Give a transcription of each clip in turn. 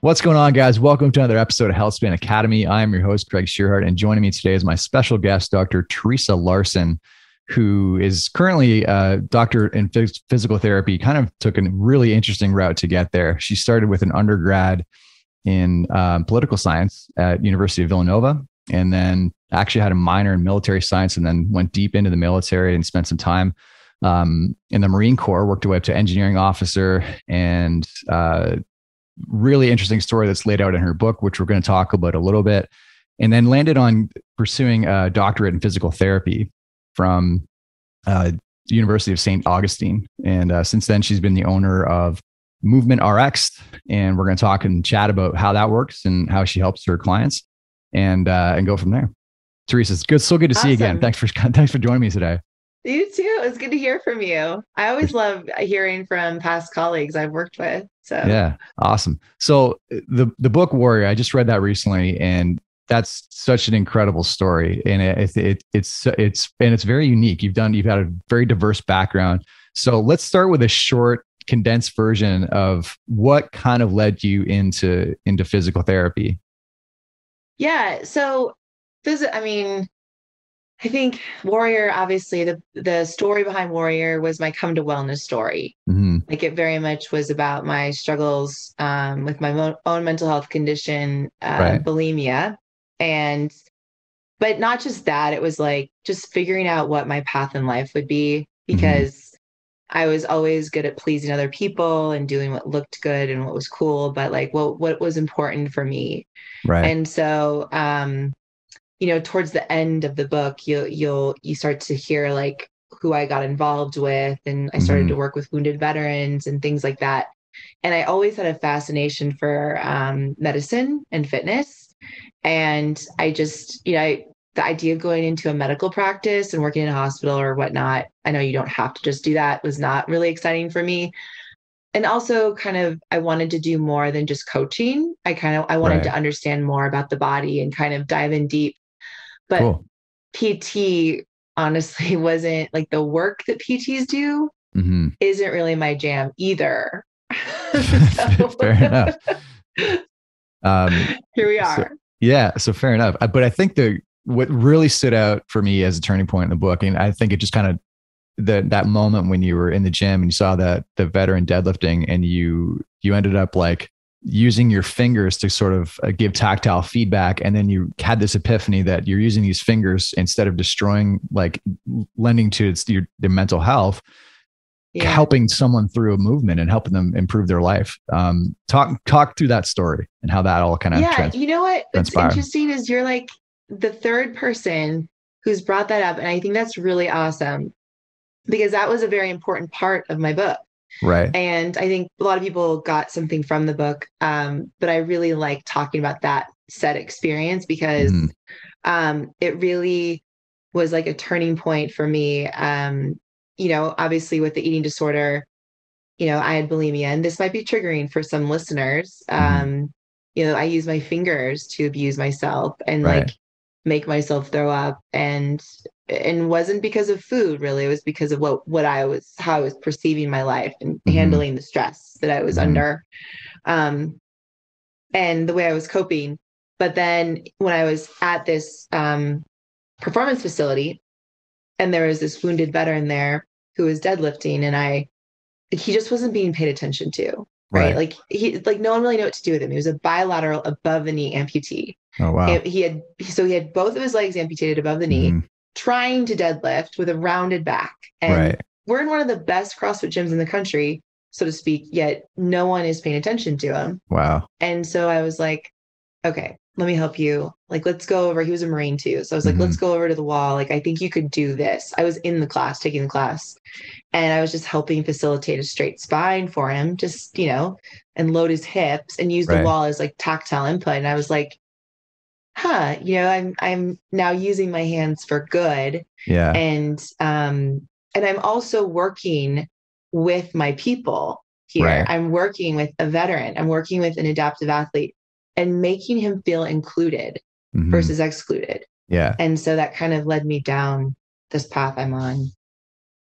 What's going on, guys? Welcome to another episode of Healthspan Academy. I'm your host, Craig Shearhart, and joining me today is my special guest, Dr. Theresa Larson, who is currently a doctor in physical therapy. Kind of took a really interesting route to get there. She started with an undergrad in political science at University of Villanova, and then actually had a minor in military science, and then went deep into the military and spent some time in the Marine Corp, worked her way up to engineering officer, and really interesting story that's laid out in her book, which we're going to talk about a little bit, and then landed on pursuing a doctorate in physical therapy from University of Saint Augustine. And since then, she's been the owner of Movement RX, and we're going to talk and chat about how that works and how she helps her clients, and go from there. Theresa, it's good, so good to see you again. Thanks for joining me today. You too. It's good to hear from you. I always love hearing from past colleagues I've worked with. So yeah, awesome. So the book Warrior, I just read that recently, and that's such an incredible story, and it's very unique. You've had a very diverse background. So let's start with a short, condensed version of what kind of led you into physical therapy. Yeah. So I think Warrior, obviously the story behind Warrior was my come to wellness story. Mm-hmm. Like, it very much was about my struggles with my own mental health condition, Right. bulimia. But not just that, it was like just figuring out what my path in life would be, because I was always good at pleasing other people and doing what looked good and what was cool, but like what was important for me. Right. And so, towards the end of the book, you start to hear like who I got involved with, and I started to work with wounded veterans and things like that. And I always had a fascination for medicine and fitness. And I just, the idea of going into a medical practice and working in a hospital or whatnot, I know you don't have to just do that, was not really exciting for me. And also I wanted to do more than just coaching. I wanted to understand more about the body and kind of dive in deep. But cool. PT honestly wasn't like the work that PTs do isn't really my jam either. Fair enough. Here we are. So fair enough. But I think what really stood out for me as a turning point in the book, and I think it just kind of that moment when you were in the gym and you saw the veteran deadlifting, and you ended up like using your fingers to sort of give tactile feedback. And then you had this epiphany that you're using these fingers instead of destroying, like lending to their mental health, helping someone through a movement and helping them improve their life. Talk through that story and how that all kind of you know what? What's interesting is you're like the third person who's brought that up. And I think that's really awesome, because that was a very important part of my book. Right. And I think a lot of people got something from the book. But I really like talking about that set experience, because it really was like a turning point for me. Obviously with the eating disorder, I had bulimia, and this might be triggering for some listeners. I use my fingers to abuse myself and like make myself throw up, and wasn't because of food, really. It was because of how I was perceiving my life and handling the stress that I was under, and the way I was coping. But then when I was at this performance facility, and there was this wounded veteran there who was deadlifting, and he just wasn't being paid attention to. Right. Like no one really knew what to do with him. He was a bilateral above the knee amputee. Oh, wow. He had both of his legs amputated above the knee, trying to deadlift with a rounded back. And we're in one of the best CrossFit gyms in the country, so to speak, yet no one is paying attention to him. Wow. And so I was like, okay, let me help you. Like, let's go over. He was a Marine too. So I was like, let's go over to the wall. Like, I think you could do this. I was in the class, taking the class, and I was just helping facilitate a straight spine for him, just, and load his hips and use the wall as like tactile input. And I was like, I'm now using my hands for good. Yeah. And I'm also working with my people here. I'm working with a veteran. I'm working with an adaptive athlete, and making him feel included versus excluded. Yeah. And so that kind of led me down this path I'm on.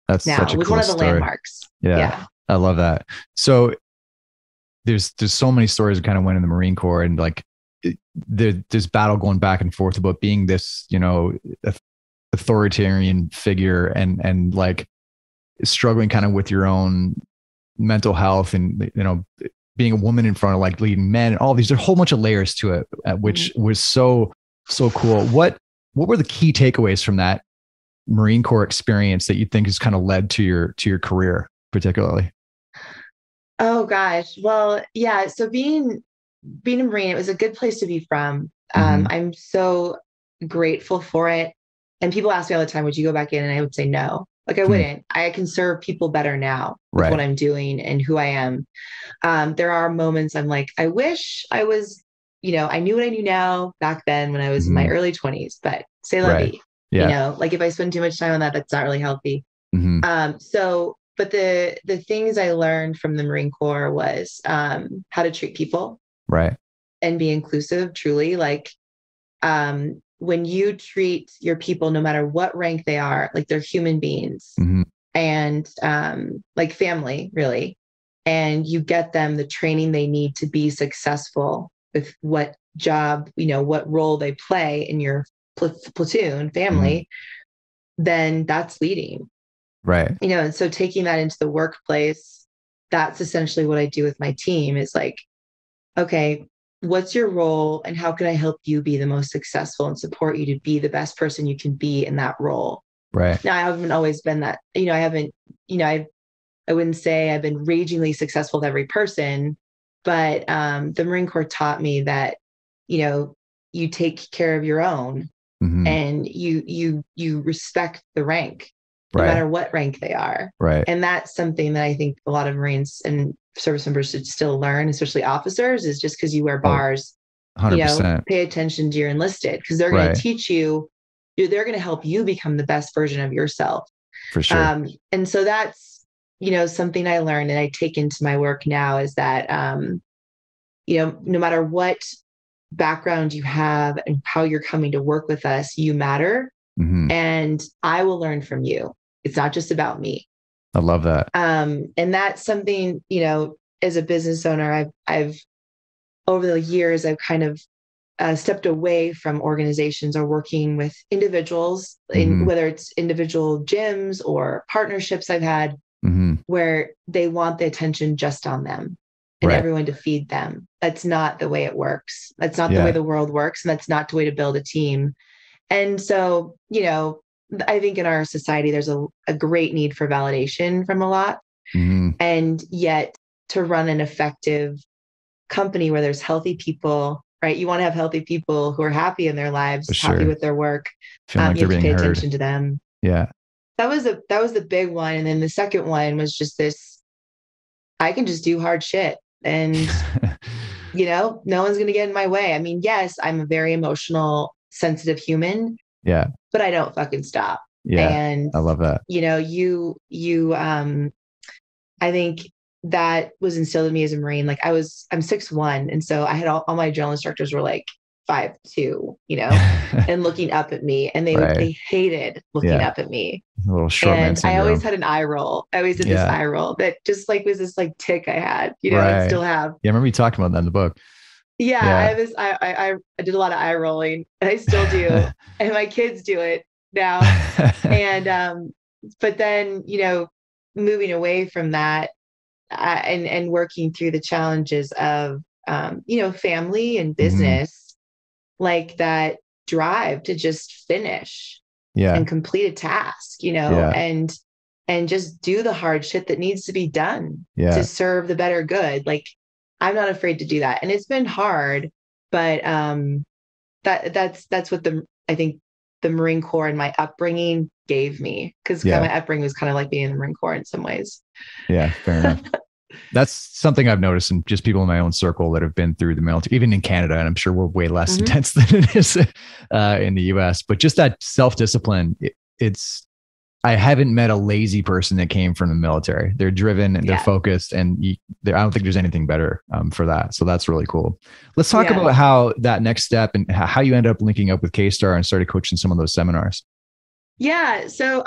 That's now. such a It was cool one of the story. landmarks. Yeah. I love that. So there's so many stories that kind of went in the Marine Corps, and like there's battle going back and forth about being this, authoritarian figure and like struggling kind of with your own mental health and, being a woman in front of like leading men and all these, there's a whole bunch of layers to it, which was so cool. What were the key takeaways from that Marine Corps experience that you think has kind of led to your career particularly? Oh gosh. Well, yeah. So being a Marine, it was a good place to be from. I'm so grateful for it. And people ask me all the time, would you go back in? And I would say no. Like I wouldn't. I can serve people better now with what I'm doing and who I am. There are moments I'm like, I wish I was, I knew what I knew now back then when I was in my early 20s, but c'est la vie. Like if I spend too much time on that, that's not really healthy. But the things I learned from the Marine Corps was how to treat people, and be inclusive, truly. Like when you treat your people, no matter what rank they are, like they're human beings, and like family, really, and you get them the training they need to be successful with what job, what role they play in your platoon family, then that's leading. And so taking that into the workplace, that's essentially what I do with my team is like, okay, what's your role and how can I help you be the most successful and support you to be the best person you can be in that role? Now, I haven't always been that, I wouldn't say I've been ragingly successful with every person, but the Marine Corps taught me that, you take care of your own and you respect the rank, no matter what rank they are. And that's something that I think a lot of Marines and service members should still learn, especially officers, is just because you wear bars, 100%. Pay attention to your enlisted, because they're going to teach you, they're going to help you become the best version of yourself. For sure. And so that's, something I learned and I take into my work now is that, no matter what background you have and how you're coming to work with us, you matter. And I will learn from you. It's not just about me. I love that. And that's something, as a business owner, I've over the years, I've kind of stepped away from organizations or working with individuals, in whether it's individual gyms or partnerships I've had, where they want the attention just on them and everyone to feed them. That's not the way it works. That's not the way the world works. And that's not the way to build a team. And so, I think in our society, there's a great need for validation from a lot. And yet to run an effective company where there's healthy people, right? You want to have healthy people who are happy in their lives, happy with their work. You have to pay attention to them. That was the big one. And then the second one was just this, I can just do hard shit and, no one's going to get in my way. I mean, yes, I'm a very emotional, sensitive human. But I don't fucking stop. And I love that. I think that was instilled in me as a Marine. Like I'm 6'1". And so I had all my drill instructors were like 5'2", and looking up at me, and they hated looking up at me. A little short man syndrome. I always had an eye roll. I always did this eye roll that just like was this like tick I had, I still have. I remember you talking about that in the book. I did a lot of eye rolling, and I still do. And my kids do it now. And, but then, moving away from that, and working through the challenges of, family and business, like that drive to just finish and complete a task, and just do the hard shit that needs to be done to serve the better good. Like, I'm not afraid to do that. And it's been hard, but that's what I think the Marine Corps and my upbringing gave me, because my upbringing was kind of like being in the Marine Corps in some ways. Yeah, fair enough. That's something I've noticed in just people in my own circle that have been through the military, even in Canada. And I'm sure we're way less intense than it is in the US, but just that self-discipline, I haven't met a lazy person that came from the military. They're driven and they're focused, and I don't think there's anything better for that. So that's really cool. Let's talk about how that next step and how you end up linking up with KSTAR and started coaching some of those seminars. Yeah. So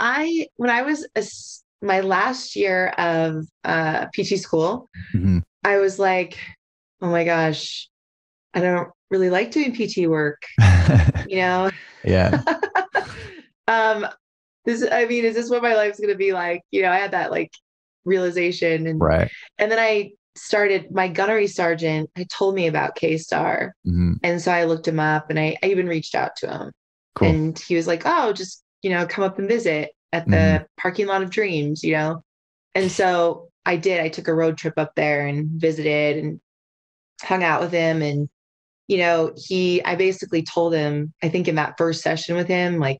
when I was my last year of PT school, I was like, oh my gosh, I don't really like doing PT work, you know? Yeah. um, I mean, is this what my life's going to be like? I had that like realization, Right. and then I started, my gunnery sergeant had told me about KSTAR. Mm-hmm. And so I looked him up, and I even reached out to him, Cool. and he was like, oh, just, come up and visit at Mm-hmm. the parking lot of dreams. And so I did. I took a road trip up there and visited and hung out with him. And, I basically told him, I think in that first session with him, like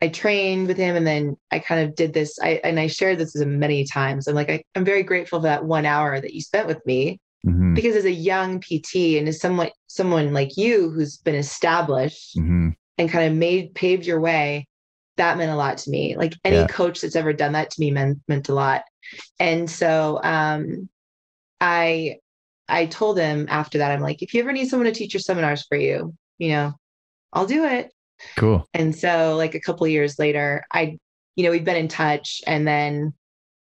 I trained with him, and then I kind of did this. I shared this with him many times. I'm like, I'm very grateful for that 1 hour that you spent with me, Mm-hmm. because as a young PT and as someone like you who's been established Mm-hmm. and kind of paved your way, that meant a lot to me. Like any coach that's ever done that to me meant a lot. And so I told him after that, I'm like, if you ever need someone to teach your seminars for you, I'll do it. Cool. And so like a couple of years later, we've been in touch, and then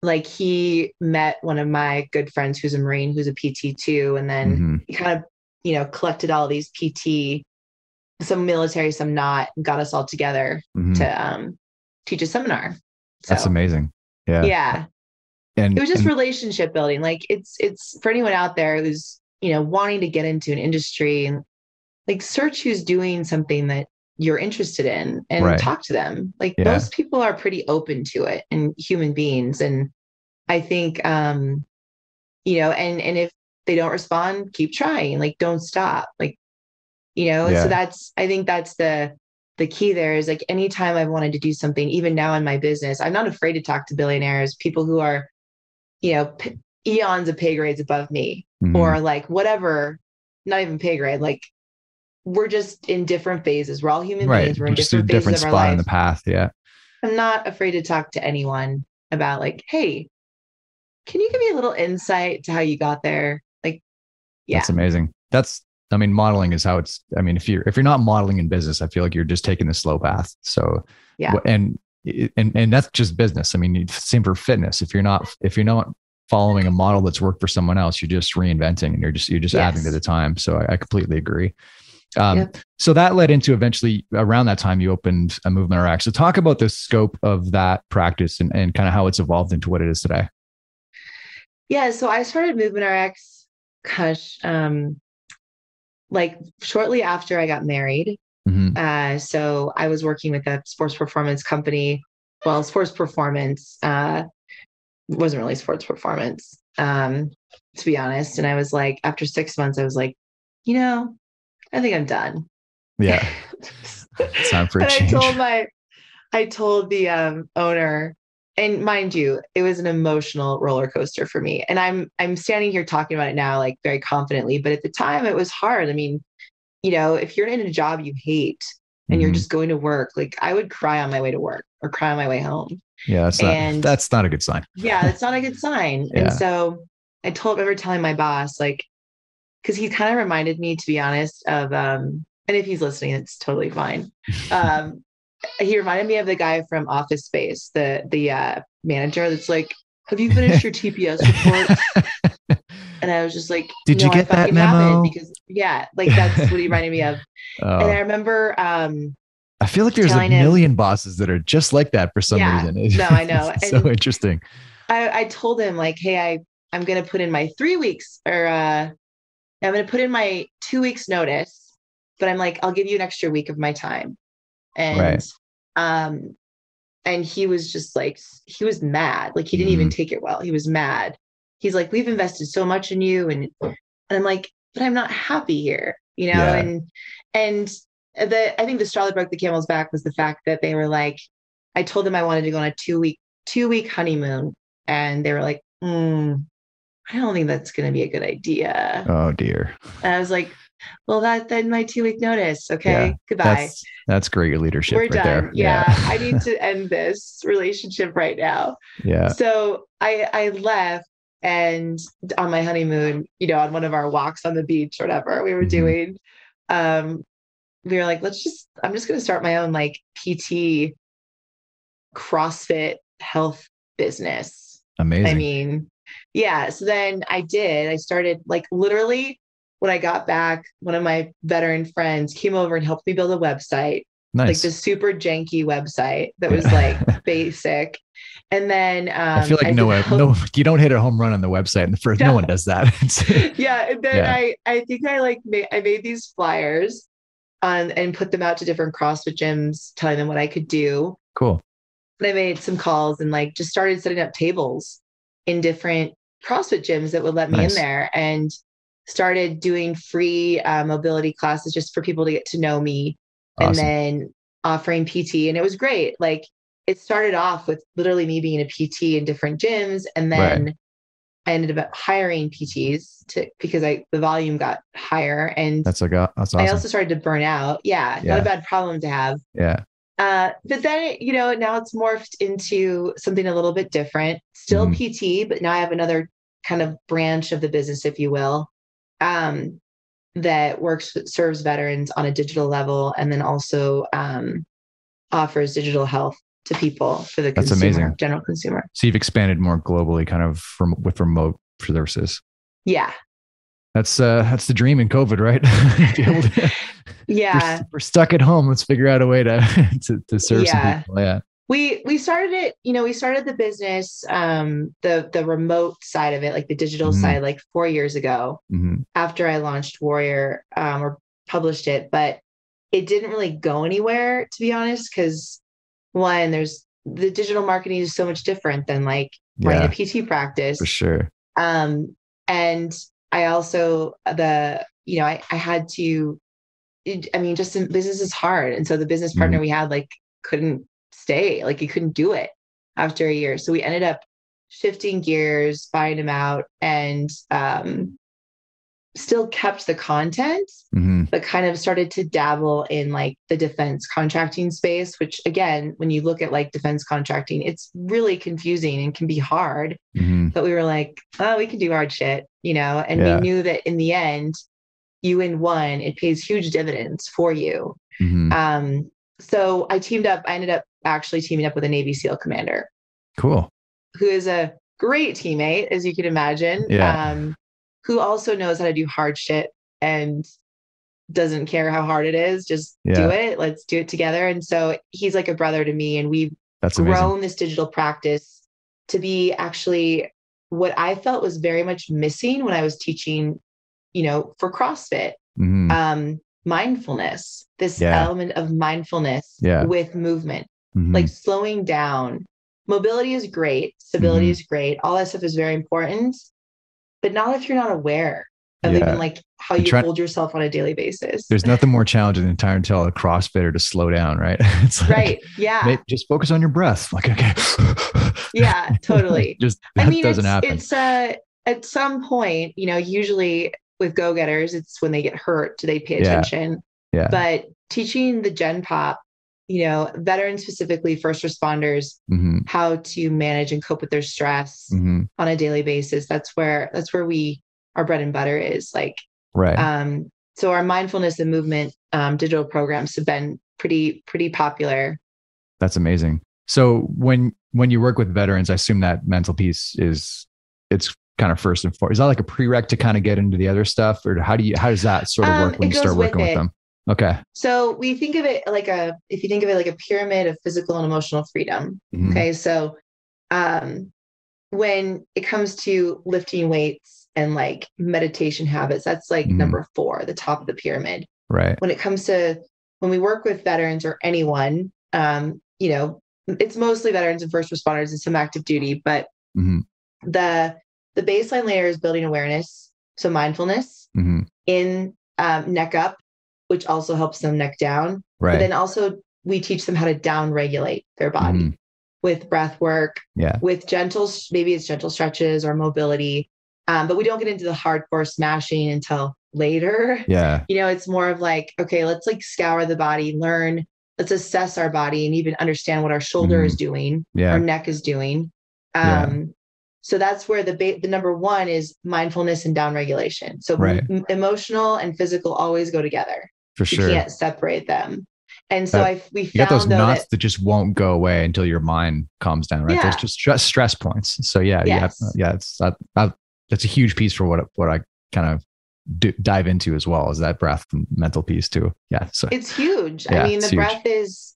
like he met one of my good friends who's a Marine, who's a PT too. And then he kind of, collected all these PT, some military, some not, and got us all together to teach a seminar. So that's amazing. Yeah. Yeah. And it was just relationship building. Like it's for anyone out there who's, wanting to get into an industry, and like search who's doing something that you're interested in and talk to them. Like those people are pretty open to it, and human beings. And I think, and if they don't respond, keep trying, like, don't stop. Like, so I think that's the key there, is like, anytime I've wanted to do something, even now in my business, I'm not afraid to talk to billionaires, people who are, eons of pay grades above me, or like whatever, not even pay grade, like we're just in different phases. We're all human beings. We're in different phases of our life. In the path. Yeah. I'm not afraid to talk to anyone about like, hey, can you give me a little insight to how you got there? Like, That's amazing. Modeling is how it's, if you're not modeling in business, I feel like you're just taking the slow path. So, and that's just business. Same for fitness. If you're not following a model that's worked for someone else, you're just reinventing, and you're just adding to the time. So I completely agree. So that led into, eventually around that time, you opened a Movement RX. So talk about the scope of that practice and kind of how it's evolved into what it is today. Yeah. So I started Movement RX, like shortly after I got married. So I was working with a sports performance company. Well, sports performance, wasn't really sports performance, to be honest. And I was like, after 6 months, I was like, I think I'm done. Yeah. It's time for a change. I told the owner, and mind you, it was an emotional roller coaster for me. And I'm standing here talking about it now, like very confidently, but at the time it was hard. If you're in a job you hate and you're just going to work, like I would cry on my way to work or cry on my way home. Yeah, that's not a good sign. Yeah, it's not a good sign. Yeah. And so I remember telling my boss, like, because he kind of reminded me, to be honest, of and if he's listening, it's totally fine. He reminded me of the guy from Office Space, the manager that's like, have you finished your TPS report? And I was just like, did you get that memo? Because like that's what he reminded me of. And I remember I feel like there's a million bosses that are just like that for some reason. No, I know. It's so interesting. I told him like, hey, I'm going to put in my 3 weeks, or I'm going to put in my 2 weeks notice, but I'm like, I'll give you an extra week of my time. And, and he was just like, he was mad. Like he didn't even take it well. He was mad. He's like, we've invested so much in you. And I'm like, but I'm not happy here, and I think the straw that broke the camel's back was the fact that they were like, I told them I wanted to go on a 2-week honeymoon. And they were like, I don't think that's going to be a good idea. Oh dear. And I was like, well, then my 2-week notice. Okay. Yeah, goodbye. That's great leadership. We're right done. There. Yeah. I need to end this relationship right now. Yeah. So I left, and on my honeymoon, on one of our walks on the beach or whatever we were doing, we were like, I'm just going to start my own like PT CrossFit health business. Amazing. Yeah. So then I started like literally when I got back, one of my veteran friends came over and helped me build a website, like Nice. this super janky website that was like Yeah. basic. And then I feel like I no, developed, you don't hit a home run on the website. And the first, no yeah, one does that. yeah. And then Yeah, I think I made these flyers on and put them out to different CrossFit gyms, telling them what I could do. cool. And I made some calls and like just started setting up tables in different CrossFit gyms that would let me in Nice. there, and started doing free mobility classes just for people to get to know me, and Awesome. then offering PT. And it was great. Like it started off with literally me being a PT in different gyms. And Right. then I ended up hiring PTs because the volume got higher, and That's I awesome. also started to burn out. Yeah. Not a Yeah. bad problem to have. Yeah. But then, now it's morphed into something a little bit different, still Mhm. PT, but now I have another kind of branch of the business, if you will, um, that serves veterans on a digital level, and then also offers digital health to people for the That's consumer, amazing. general consumer. So you've expanded more globally, kind of with remote services. Yeah. That's the dream in COVID, right? Be able to, Yeah. we're stuck at home. Let's figure out a way to to serve some Yeah. people. Yeah. We started it, we started the business, the remote side of it, like the digital Hmm. side, like 4 years ago Hmm. after I launched Warrior, or published it, but it didn't really go anywhere, to be honest, because one, there's the digital marketing is so much different than like running a Yeah, PT for practice. sure. And I also I had to, I mean, just business is hard. And so the business partner Hmm. we had like couldn't stay, like he couldn't do it after a year. So we ended up shifting gears, buying him out, and still kept the content, Hmm. but kind of started to dabble in like the defense contracting space, which again, when you look at like defense contracting, it's really confusing and can be hard. Hmm. But we were like, oh, we can do hard shit, and we Yeah. knew that in the end, you win one, it pays huge dividends for you. Hmm. So I ended up actually teaming up with a Navy SEAL commander Cool. who is a great teammate, as you can imagine, Yeah. who also knows how to do hard shit and doesn't care how hard it is. Just do Yeah. it. Let's do it together. And so he's like a brother to me. And we've That's amazing. grown this digital practice to be actually what I felt was very much missing when I was teaching, for CrossFit. Hmm. Mindfulness, this Yeah. element of mindfulness Yeah. with movement, Hmm. like slowing down. Mobility is great, stability Hmm. is great, all that stuff is very important, but not if you're not aware of even Yeah. like how And you hold yourself on a daily basis. there's nothing more challenging than trying to tell a CrossFitter to slow down, right? It's like, Right. Yeah. just focus on your breath. Like, okay. Yeah, totally. Just I that mean, doesn't happen. it's at some point, usually with go-getters, it's when they get hurt, do they pay Yeah. attention? Yeah. But teaching the Gen Pop, veterans, specifically first responders, Hmm. how to manage and cope with their stress Hmm. on a daily basis. That's where our bread and butter is, like, Right. so our mindfulness and movement digital programs have been pretty popular. That's amazing. So when you work with veterans, I assume that mental piece it's kind of first and foremost. Is that like a prereq to kind of get into the other stuff, or how does that sort of work when It you start goes with working with it. them? Okay. So we think of it if you think of it like a pyramid of physical and emotional freedom. Hmm. Okay. So when it comes to lifting weights and like meditation habits, that's like Hmm. number 4, the top of the pyramid. Right. When it comes to when we work with veterans or anyone, it's mostly veterans and first responders and some active duty, but Hmm. the baseline layer is building awareness. So mindfulness Hmm. in neck up, which also helps them neck down. Right. But then also we teach them how to down regulate their body Hmm. with breath work, Yeah. with maybe it's gentle stretches or mobility. But we don't get into the hardcore smashing until later. Yeah. It's more of like, okay, let's like scour the body, let's assess our body and even understand what our shoulder is doing, Yeah. our neck is doing. Yeah. So that's where the number 1 is mindfulness and down regulation. So Right. emotional and physical always go together. For You sure. can't separate them. And so we you got those found though knots that just won't go away until your mind calms down, right? There's just stress points. So it's that's a huge piece for what I kind of dive into as well, as that breath and mental piece too. Yeah. So it's huge. I mean, the breath is,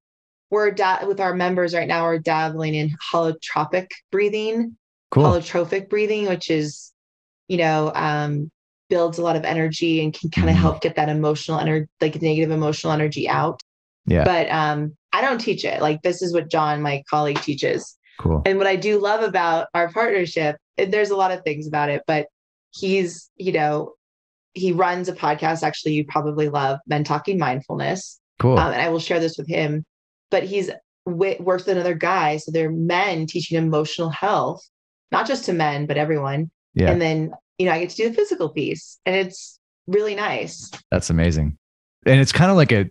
with our members right now, we're dabbling in holotropic breathing, holotropic breathing, which is, builds a lot of energy and can kind of help get that emotional energy, like negative emotional energy out. Yeah. But I don't teach it. Like, this is what John, my colleague, teaches. Cool. And what I do love about our partnership, there's a lot of things about it, but he's, he runs a podcast, actually, you probably love, Men Talking Mindfulness. Cool. And I will share this with him, but he's works with another guy. So they're men teaching emotional health, not just to men, but everyone. Yeah. And then, I get to do the physical piece, and it's really nice. That's amazing. And it's kind of like a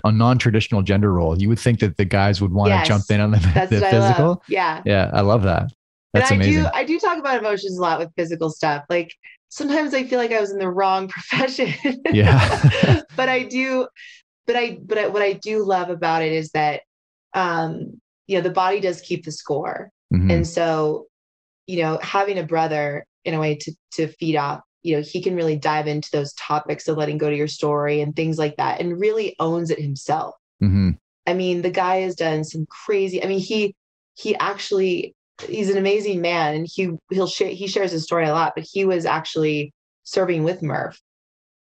non-traditional gender role. You would think that the guys would want to jump in on the physical. Yeah. Yeah. I love that. That's amazing. I do talk about emotions a lot with physical stuff. Like, sometimes I feel like I was in the wrong profession. Yeah. But what I do love about it is that, the body does keep the score. Mm-hmm. And so, having a brother in a way to feed off, he can really dive into those topics of letting go to your story and things like that, and really owns it himself. Mm-hmm. I mean, the guy has done some crazy, he's an amazing man, and he shares his story a lot, but he was actually serving with Murph.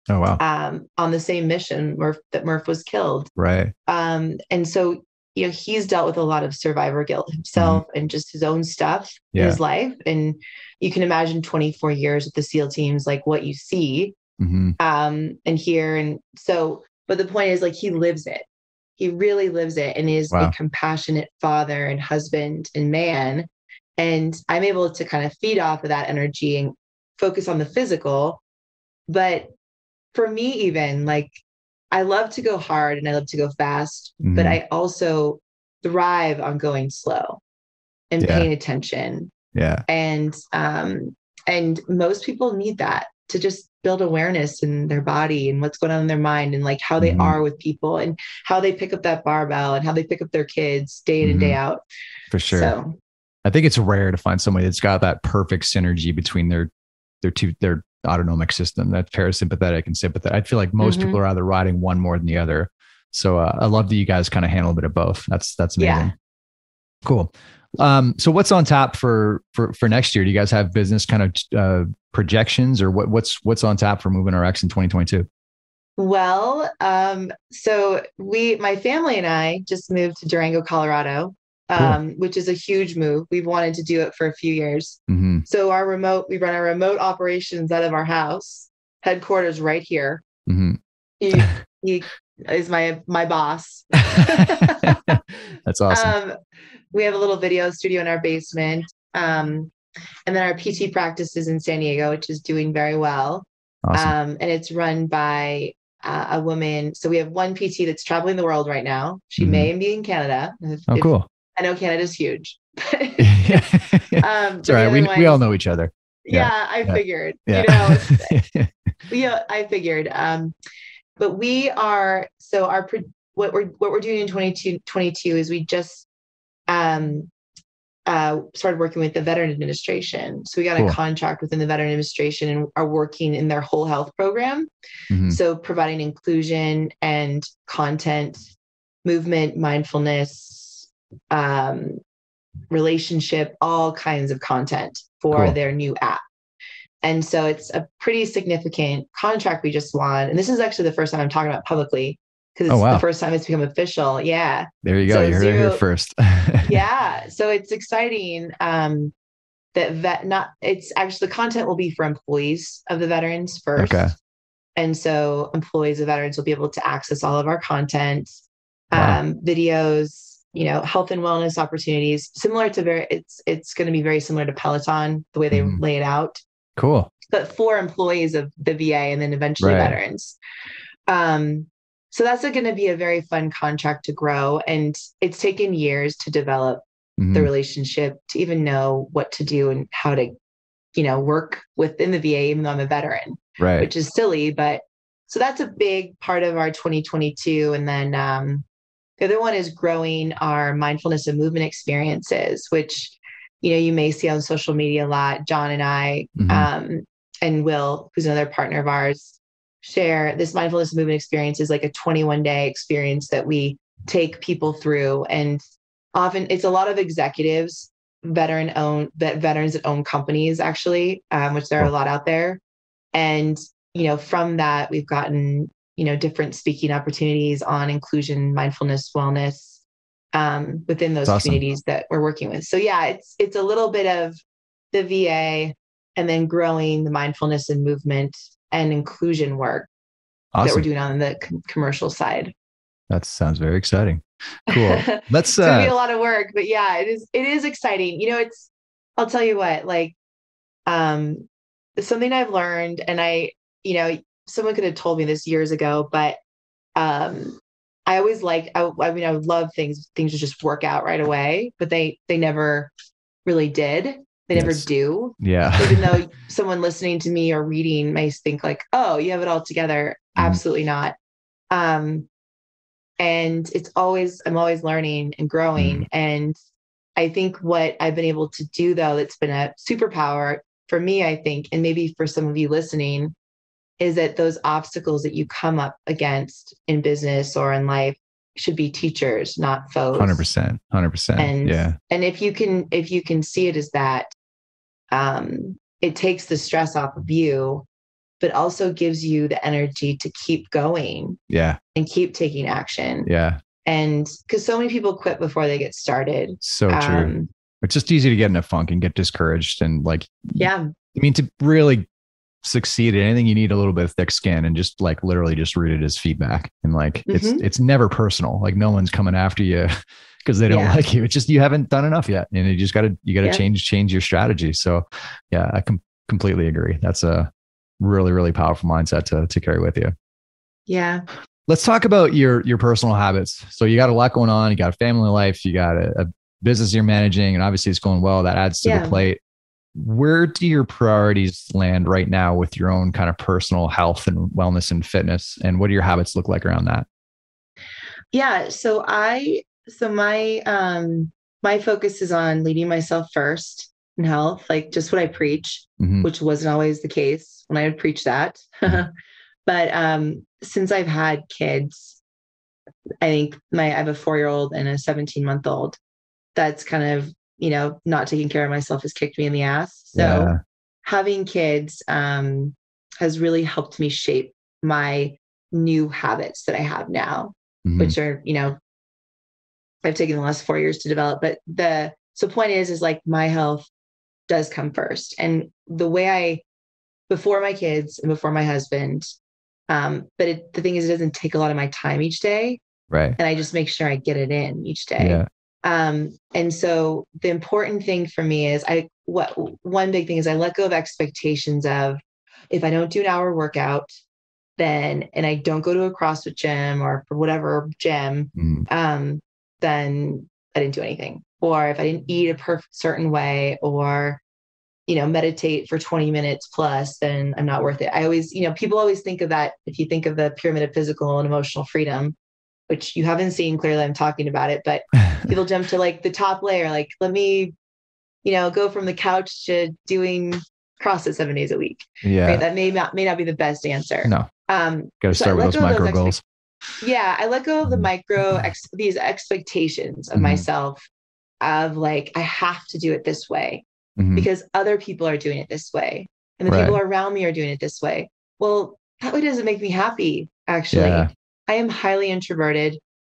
Oh, wow. On the same mission that Murph was killed. Right. And so, he's dealt with a lot of survivor guilt himself, and just his own stuff in his life. And you can imagine 24 years with the SEAL teams, like what you see, and hear. And so, but the point is, like, he lives it. He really lives it, and is a compassionate father and husband and man. And I'm able to kind of feed off of that energy and focus on the physical. But for me, even, like, I love to go hard and I love to go fast, but I also thrive on going slow and paying attention. Yeah. And most people need that to just build awareness in their body and what's going on in their mind, and like how they are with people, and how they pick up that barbell, and how they pick up their kids day in and day out. For sure. So I think it's rare to find somebody that's got that perfect synergy between their autonomic system, that parasympathetic and sympathetic. I feel like most people are either riding one more than the other. So I love that you guys kind of handle a bit of both. That's amazing. Yeah. Cool. So what's on tap for next year? Do you guys have business kind of projections, or what's on tap for Moving RX in 2022? Well, so my family and I just moved to Durango, Colorado. Which is a huge move. We've wanted to do it for a few years. Mm-hmm. So we run our remote operations out of our house, headquarters right here. Mm-hmm. He is my boss. That's awesome. We have a little video studio in our basement. And then our PT practice is in San Diego, which is doing very well. Awesome. And it's run by a woman. So we have one PT that's traveling the world right now. She may be in Canada. Cool. I know Canada's huge. It's all right. We all know each other. I figured. Yeah. I figured. But we are, so what we're doing in 2022 is we just started working with the Veteran Administration. So we got a contract within the Veteran Administration and are working in their whole health program. Mm-hmm. So providing inclusion and content, movement, mindfulness, relationship, all kinds of content for their new app. And so it's a pretty significant contract we just won. And this is actually the first time I'm talking about publicly, because it's the first time it's become official. Yeah. There you go. So you heard it here first. Yeah. So it's exciting it's actually, the content will be for employees of the veterans first. Okay. And so employees of veterans will be able to access all of our content, videos, health and wellness opportunities, similar to it's going to be very similar to Peloton, the way they lay it out. Cool. But for employees of the VA and then eventually veterans. So that's going to be a very fun contract to grow. And it's taken years to develop the relationship, to even know what to do and how to, work within the VA, even though I'm a veteran, which is silly, but so that's a big part of our 2022. And then the other one is growing our mindfulness and movement experiences, which, you may see on social media a lot. John and I, and Will, who's another partner of ours, share this mindfulness and movement experience is like a 21-day experience that we take people through. And often it's a lot of executives, veterans that own companies, actually, which there are a lot out there. And, from that, we've gotten, different speaking opportunities on inclusion, mindfulness, wellness, within those communities that we're working with. So yeah, it's a little bit of the VA and then growing the mindfulness and movement and inclusion work that we're doing on the commercial side. That sounds very exciting. Cool. It's gonna be a lot of work, but yeah, it is exciting. I'll tell you what, like, something I've learned, and someone could have told me this years ago, but, I always I would love things to just work out right away, but they never really did. They never do. Yeah. Even though someone listening to me or reading may think like, oh, you have it all together. Absolutely not. And I'm always learning and growing. And I think what I've been able to do, though, that's been a superpower for me, I think, and maybe for some of you listening, is that those obstacles that you come up against in business or in life should be teachers, not foes. 100%. And if you can see it as that, it takes the stress off of you, but also gives you the energy to keep going. Yeah. And keep taking action. Yeah. And because so many people quit before they get started. So true. It's just easy to get in a funk and get discouraged. And to really succeed at anything, you need a little bit of thick skin, and just literally just read it as feedback. And it's never personal. Like, no one's coming after you because they don't like you. It's just, you haven't done enough yet. And you just gotta change your strategy. So yeah, I completely agree. That's a really, really powerful mindset to carry with you. Yeah. Let's talk about your personal habits. So you got a lot going on. You got a family life, you got a business you're managing, and obviously it's going well. That adds to the plate. Where do your priorities land right now with your own kind of personal health and wellness and fitness? And what do your habits look like around that? Yeah. So my focus is on leading myself first in health, like just what I preach, which wasn't always the case when I would preach that. But since I've had kids, I think I have a 4-year-old and a 17-month-old. That's kind of, not taking care of myself has kicked me in the ass. So having kids has really helped me shape my new habits that I have now, which are, I've taken the last 4 years to develop. But the point is like, my health does come first. And the way before my kids and before my husband, but the thing is, it doesn't take a lot of my time each day. Right. And I just make sure I get it in each day. Yeah. And so the important thing for me is one big thing is I let go of expectations of, if I don't do an hour workout, and I don't go to a CrossFit gym or whatever gym, then I didn't do anything. Or if I didn't eat a perfect certain way, or, meditate for 20 minutes plus, then I'm not worth it. I always, people always think of that. If you think of the pyramid of physical and emotional freedom, which you haven't seen clearly, I'm talking about it, but people jump to the top layer, let me, go from the couch to doing CrossFit 7 days a week. Yeah. Right? That may not be the best answer. No. Got to start with those micro goals. I let go of the these expectations of myself of I have to do it this way because other people are doing it this way. And the people around me are doing it this way. Well, that way doesn't make me happy, actually. Yeah. I am highly introverted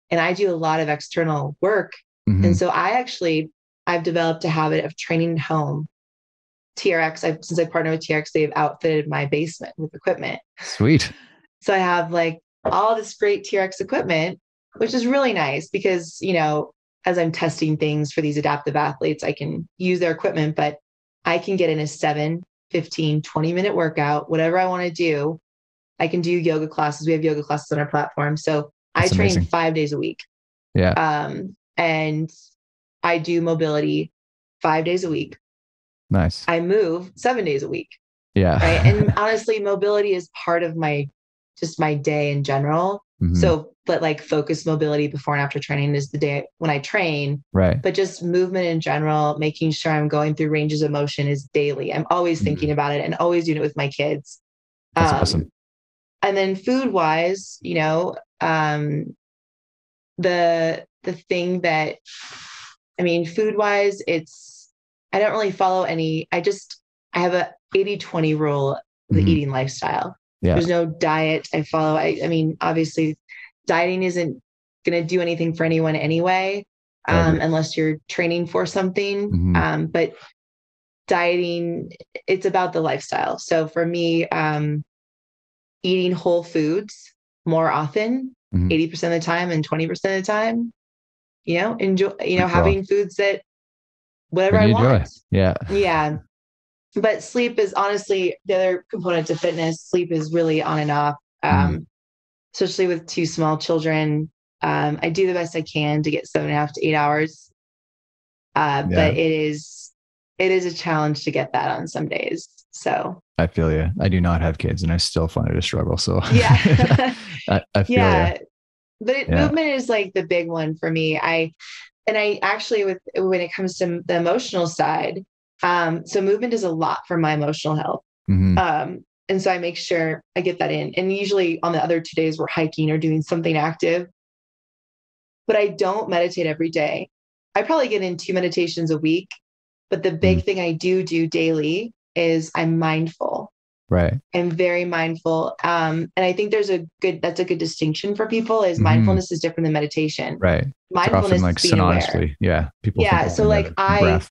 and I do a lot of external work. And so I've developed a habit of training at home. TRX, since I partnered with TRX, they've outfitted my basement with equipment. Sweet. So I have all this great TRX equipment, which is really nice because, as I'm testing things for these adaptive athletes, I can use their equipment, but I can get in a 7, 15, 20-minute workout, whatever I want to do. I can do yoga classes. We have yoga classes on our platform. So I train 5 days a week. Yeah. And I do mobility 5 days a week. Nice. I move 7 days a week. Yeah. Right. And honestly, mobility is part of my just my day in general. So, but like focused mobility before and after training is the day when I train, right? But just movement in general, making sure I'm going through ranges of motion is daily. I'm always thinking about it and always doing it with my kids. That's awesome. And then food wise, you know, the thing that, I mean, food wise, I don't really follow any, I have a 80-20 rule, the eating lifestyle. Yeah. There's no diet I follow. I mean, obviously dieting isn't going to do anything for anyone anyway, unless you're training for something. But dieting, it's about the lifestyle. So for me, eating whole foods more often, 80% of the time and 20% of the time, you know, enjoy, you know, having foods that whatever I want. Yeah. Yeah. But sleep is honestly the other component to fitness. Sleep is really on and off, especially with 2 small children. I do the best I can to get 7.5 to 8 hours. But it is a challenge to get that on some days. So I feel you. I do not have kids and I still find it a struggle. So yeah, I feel you. But movement is like the big one for me. I actually, when it comes to the emotional side, so movement does a lot for my emotional health. And so I make sure I get that in. And usually on the other 2 days, we're hiking or doing something active. But I don't meditate every day. I probably get in 2 meditations a week. But the big thing I do daily is I'm mindful. Right. I'm very mindful. And I think that's a good distinction for people is mindfulness is different than meditation. Right. Mindfulness like is being synonymously. aware. Yeah. People. Yeah. So like I breath.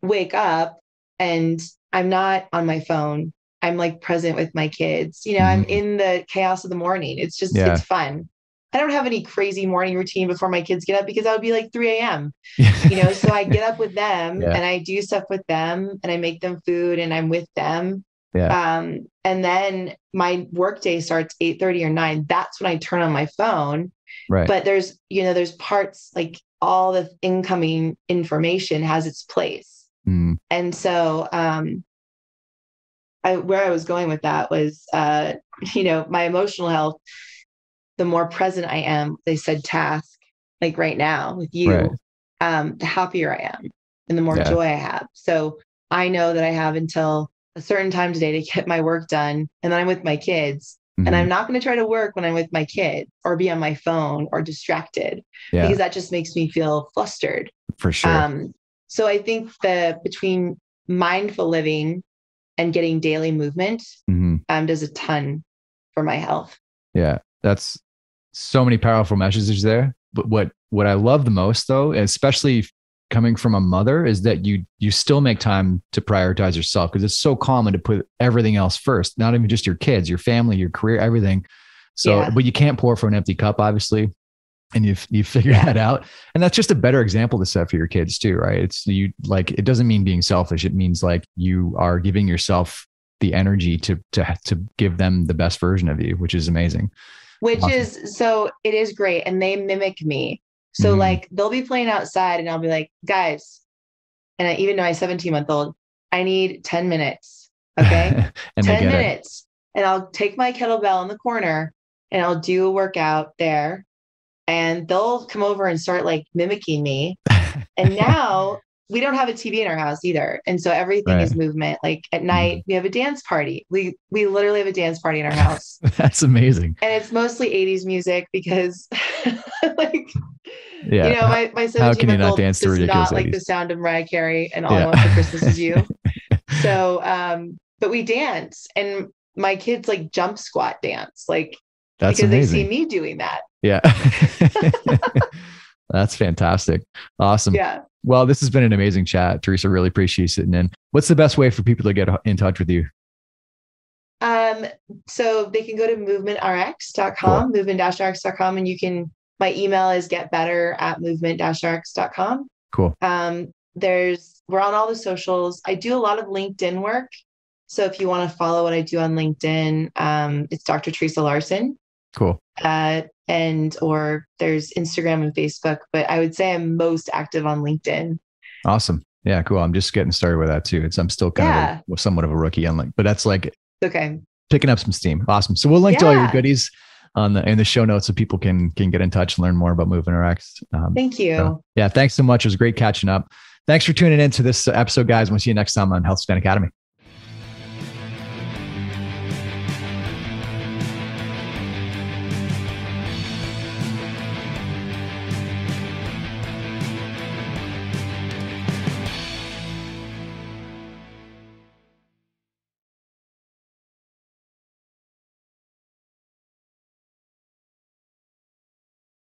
wake up and I'm not on my phone. I'm like present with my kids. You know, I'm in the chaos of the morning. It's just, it's fun. I don't have any crazy morning routine before my kids get up because that would be like 3 a.m. You know, so I get up with them and I do stuff with them and I make them food and I'm with them. Yeah. And then my work day starts 8:30 or 9. That's when I turn on my phone. Right. But there's parts like all the incoming information has its place. And so, where I was going with that was, you know, my emotional health, the more present I am, they said task, like right now with you, the happier I am and the more joy I have. So I know that I have until a certain time today to get my work done. And then I'm with my kids and I'm not going to try to work when I'm with my kids or be on my phone or distracted because that just makes me feel flustered. For sure. So I think between mindful living and getting daily movement does a ton for my health. Yeah. That's so many powerful messages there. But what I love the most though, especially coming from a mother, is that you still make time to prioritize yourself because it's so common to put everything else first, not even just your kids, your family, your career, everything. So, but you can't pour from an empty cup, obviously. And you figure that out. And that's just a better example to set for your kids too, right? It doesn't mean being selfish. It means like you are giving yourself the energy to give them the best version of you, which is amazing. It is great. And they mimic me. So like they'll be playing outside and I'll be like, guys, and even though I'm 17-month-old, I need 10 minutes. Okay. 10 minutes. And I'll take my kettlebell in the corner and I'll do a workout there. And they'll come over and start like mimicking me. And now we don't have a TV in our house either. And so everything is movement. Like at night, we have a dance party. We literally have a dance party in our house. That's amazing. And it's mostly 80s music because like, you know, my 17-month-old does not like the sound of Mariah Carey and All I Want for Christmas Is You. So, but we dance and my kids like jump squat dance, like because amazing. They see me doing that. Yeah. That's fantastic. Awesome. Yeah. Well, this has been an amazing chat, Theresa. Really appreciate you sitting in. What's the best way for people to get in touch with you? So they can go to movementrx.com, movement-rx.com, and my email is getbetter@movement-rx.com. Cool. We're on all the socials. I do a lot of LinkedIn work. So if you want to follow what I do on LinkedIn, it's Dr. Theresa Larson. Cool. Or there's Instagram and Facebook, but I would say I'm most active on LinkedIn. Awesome. Yeah, cool. I'm just getting started with that too. I'm still kind of somewhat of a rookie on but that's like, okay. picking up some steam. Awesome. So we'll link to all your goodies in the show notes so people can get in touch and learn more about MovingRx. Thank you. So, yeah, thanks so much. It was great catching up. Thanks for tuning in to this episode, guys. We'll see you next time on Healthspan Academy.